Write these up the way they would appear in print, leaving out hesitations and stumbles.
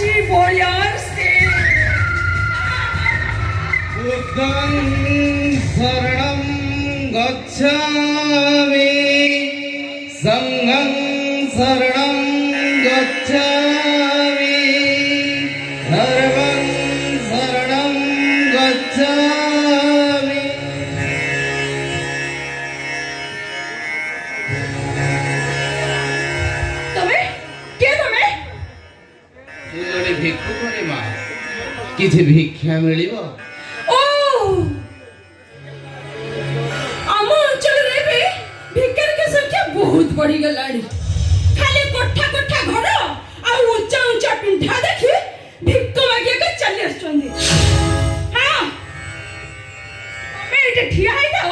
अच्छी बोरियार से बुद्धं शरणं गच्छामि संघं शरणं गच्छामि धर्मं शरणं गच्छामि। तमे के तमे जड़े भिक्षुक रे मां किछि भिक्षा मिलिबो? ओ आम अंचल रे भी भिकार के संख्या बहुत बढ़ी गलानी। खाली कोठा कोठा घर आ ऊंचा ऊंचा पिंढा देखि भिक्क मागिया के चली आछंदी। हां मैं ठिया है ना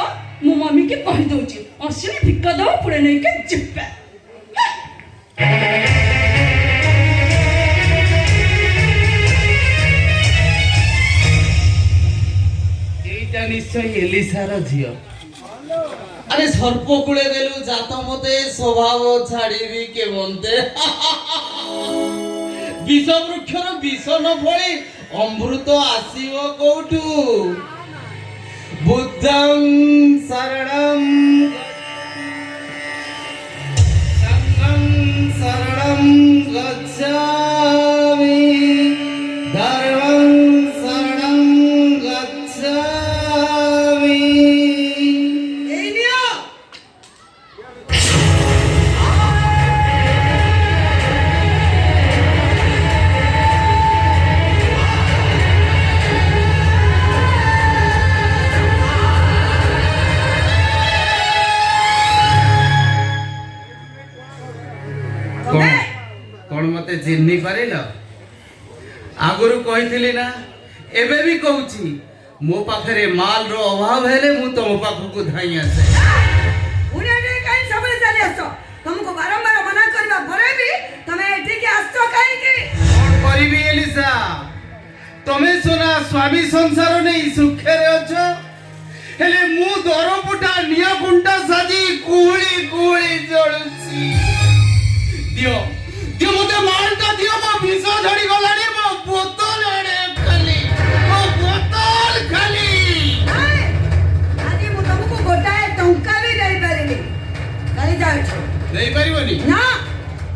मो मम्मी के कहि दउची असली भिक्क दो पुरे नहीं के जिप्पे। एटा निश्चय एलिसार झियो। अरे सर्प कूले गेलु जात मते स्वभाव छाड़ीबी के बनते विष वृक्षर विष न फली अमृत आसीबो कोठु? बुद्धं शरणं संघं शरणं गच्छामि धर्मं शरणं गच्छामि। कौन मते चिन्ही पारिल? आगुरु कहिथिली ना एबे भी कहूची मो पाखरे माल रो अभाव हेले मु तम पाखकु धाई आसे। उने ने काई सबले चली आसो? तुमको बारंबार मना करबा परे भी तमे एठी के आसो काई की? कौन करिबी एलिसा? तमे सोना स्वामी संसार नहीं सुखे रे अछो हेले मु दरपुटा निया कुंटा साजी कुहली कुहली जळुची। दियो दियो मते मालटा दियो मो विष झड़ी गलानी मो बोतल एडे खाली मो बोतल खाली। आदि मु तुमको गोटाए टंका भी देई पारिनी काली जाउछ देई परिबनी ना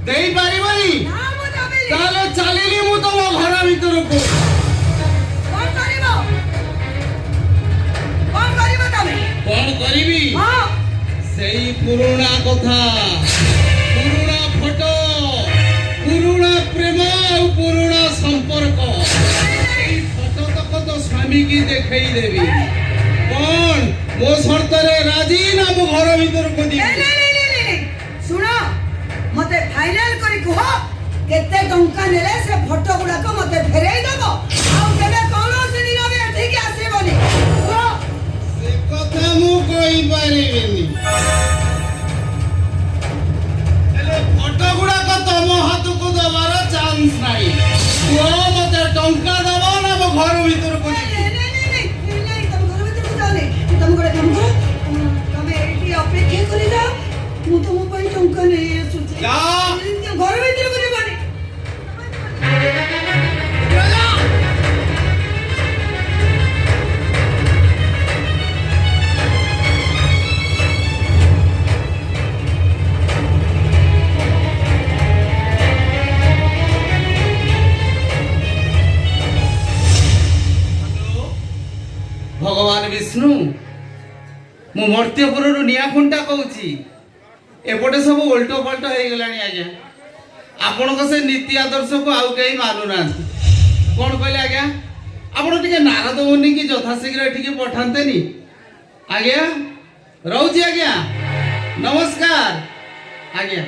देई परिबनी ना मु तबे ताले चालीली मु तम घर भीतर को कोन करिवो तमे कौन करिबी? हां सेई पुराना कथा पुराना फोटो पुराना प्रेम और पुराना संपर्क एई फोटो तक तो स्वामी की देखेई देबी। कौन मो शर्त रे राजी ना मो घर भीतर को दी? नहीं सुनो मते फाइनल करी कहो केते टंका नेले से फोटो गुडा को मते फेरेई दबो आउ केबे कोनो सिनी नबे एठी के आसीबोनी से कथा मु कहि पारिबिनी। हेले फोटो गुडा को तम हाथ को दबार चांस नाही। वो मते टंका दबो ना मो घर भीतर को दी? नहीं तुम घर भीतर को जाओ तुम गोटे काम करो तमे एठी अपेक्षा करी जाओ मु तुम पई टंका नहीं आसुची जा घर भीतर को जीवानी भगवान विष्णु मु मर्त्यपुर निया खुंटा कहूची एपटे सब उल्टो पल्टो हो गलानी। आज्ञा आपण से नीति आदर्श को आउ कहीं मानु ना कौन कहले? आज्ञा आपण टिके नारद मुनि की यथाशीघ्र एठिके पठांतेनी। आज्ञा रहूची आज्ञा नमस्कार आज्ञा।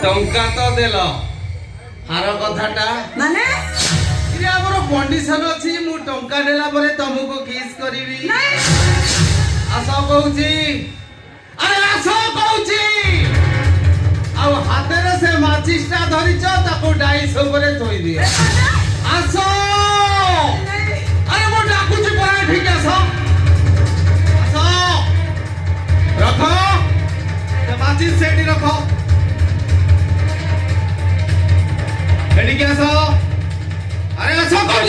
टंका तो देल हार कथाटा माने इरे हमर कंडीशन अछि मु टंका नेला परे तुमको किस करिवि नहीं आशा कहूची अरे आशा कहूची आ हाथ रे से माचिस्टा धरिछ ताको डाइस ऊपर थोई दिए आशा माचिस सेठी रखो एडी के आसो अरे आसो कौन